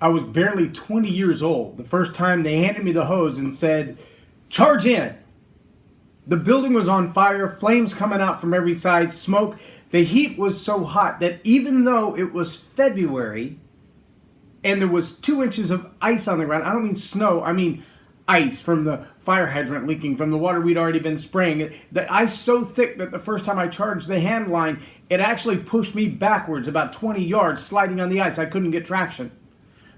I was barely 20 years old the first time they handed me the hose and said, "Charge in." The building was on fire, flames coming out from every side, smoke. The heat was so hot that even though it was February and there was 2 inches of ice on the ground, I don't mean snow, I mean ice from the fire hydrant leaking, from the water we'd already been spraying. The ice so thick that the first time I charged the hand line, it actually pushed me backwards about 20 yards, sliding on the ice. I couldn't get traction.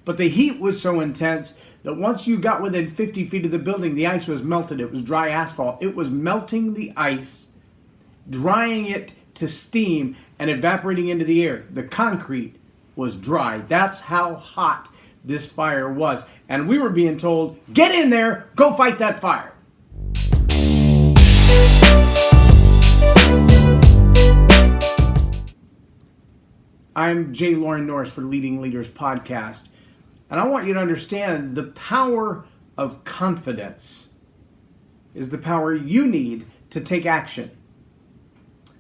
But the heat was so intense that once you got within 50 feet of the building, the ice was melted. It was dry asphalt. It was melting the ice, drying it to steam, and evaporating into the air. The concrete was dry. That's how hot this fire was. And we were being told, get in there, go fight that fire. I'm J Loren Norris for Leading Leaders Podcast. And I want you to understand the power of confidence is the power you need to take action.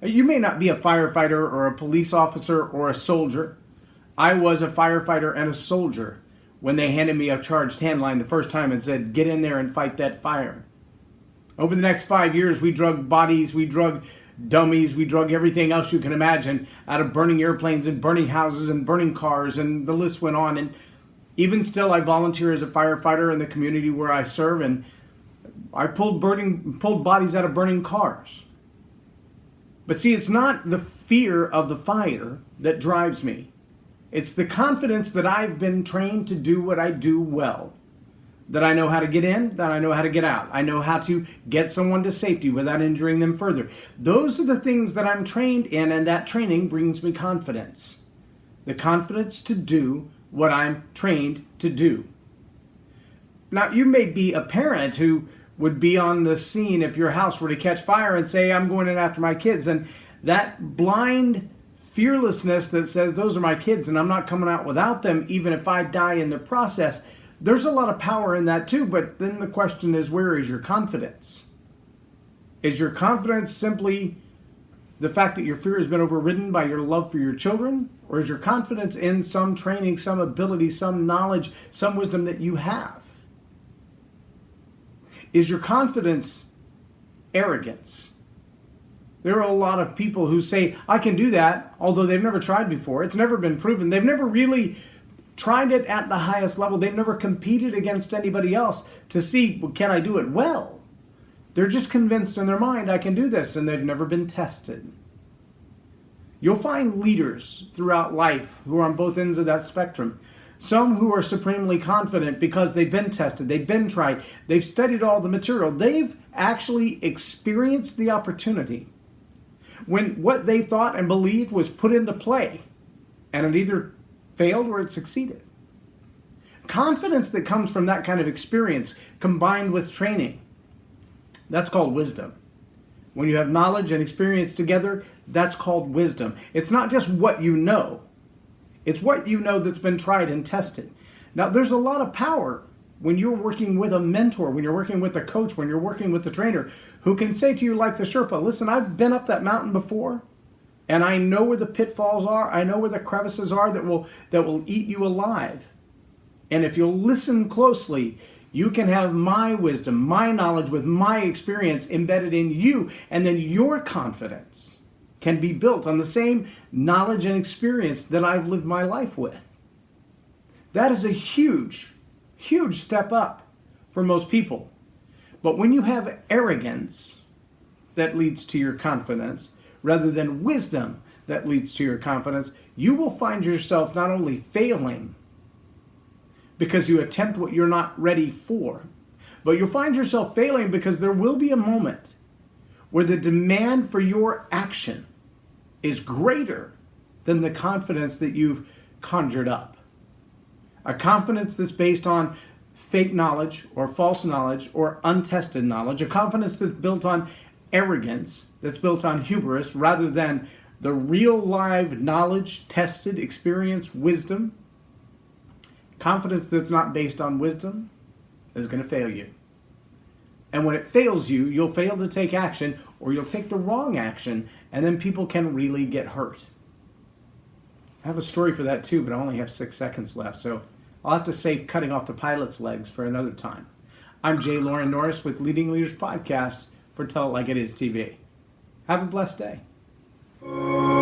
You may not be a firefighter or a police officer or a soldier. I was a firefighter and a soldier when they handed me a charged hand line the first time and said, get in there and fight that fire. Over the next 5 years, we drug bodies, we drug dummies, we drug everything else you can imagine out of burning airplanes and burning houses and burning cars, and the list went on. And even still, I volunteer as a firefighter in the community where I serve, and I pulled bodies out of burning cars. But see, it's not the fear of the fire that drives me. It's the confidence that I've been trained to do what I do well. That I know how to get in, that I know how to get out. I know how to get someone to safety without injuring them further. Those are the things that I'm trained in, and that training brings me confidence. The confidence to do what I'm trained to do. Now, you may be a parent who would be on the scene if your house were to catch fire and say, I'm going in after my kids. And that blind fearlessness that says, those are my kids and I'm not coming out without them, even if I die in the process, there's a lot of power in that too. But then the question is, where is your confidence? Is your confidence simply the fact that your fear has been overridden by your love for your children? Or is your confidence in some training, some ability, some knowledge, some wisdom that you have? Is your confidence arrogance? There are a lot of people who say, I can do that, although they've never tried before. It's never been proven. They've never really tried it at the highest level. They've never competed against anybody else to see, well, can I do it well? They're just convinced in their mind, I can do this, and they've never been tested. You'll find leaders throughout life who are on both ends of that spectrum. Some who are supremely confident because they've been tested, they've been tried, they've studied all the material. They've actually experienced the opportunity when what they thought and believed was put into play, and it either failed or it succeeded. Confidence that comes from that kind of experience combined with training, that's called wisdom. When you have knowledge and experience together, that's called wisdom. It's not just what you know. It's what you know that's been tried and tested. Now, there's a lot of power when you're working with a mentor, when you're working with a coach, when you're working with a trainer who can say to you like the Sherpa, listen, I've been up that mountain before, and I know where the pitfalls are. I know where the crevices are that will eat you alive. And if you'll listen closely, you can have my wisdom, my knowledge with my experience embedded in you, and then your confidence can be built on the same knowledge and experience that I've lived my life with. That is a huge, huge step up for most people. But when you have arrogance that leads to your confidence, rather than wisdom that leads to your confidence, you will find yourself not only failing because you attempt what you're not ready for, but you'll find yourself failing because there will be a moment where the demand for your action is greater than the confidence that you've conjured up. A confidence that's based on fake knowledge or false knowledge or untested knowledge. A confidence that's built on arrogance, that's built on hubris, rather than the real live knowledge, tested experience, wisdom. Confidence that's not based on wisdom is going to fail you. And when it fails you, you'll fail to take action, or you'll take the wrong action, and then people can really get hurt. I have a story for that too, but I only have 6 seconds left, so I'll have to save cutting off the pilot's legs for another time. I'm J Loren Norris with Leading Leaders Podcast for Tell It Like It Is TV. Have a blessed day.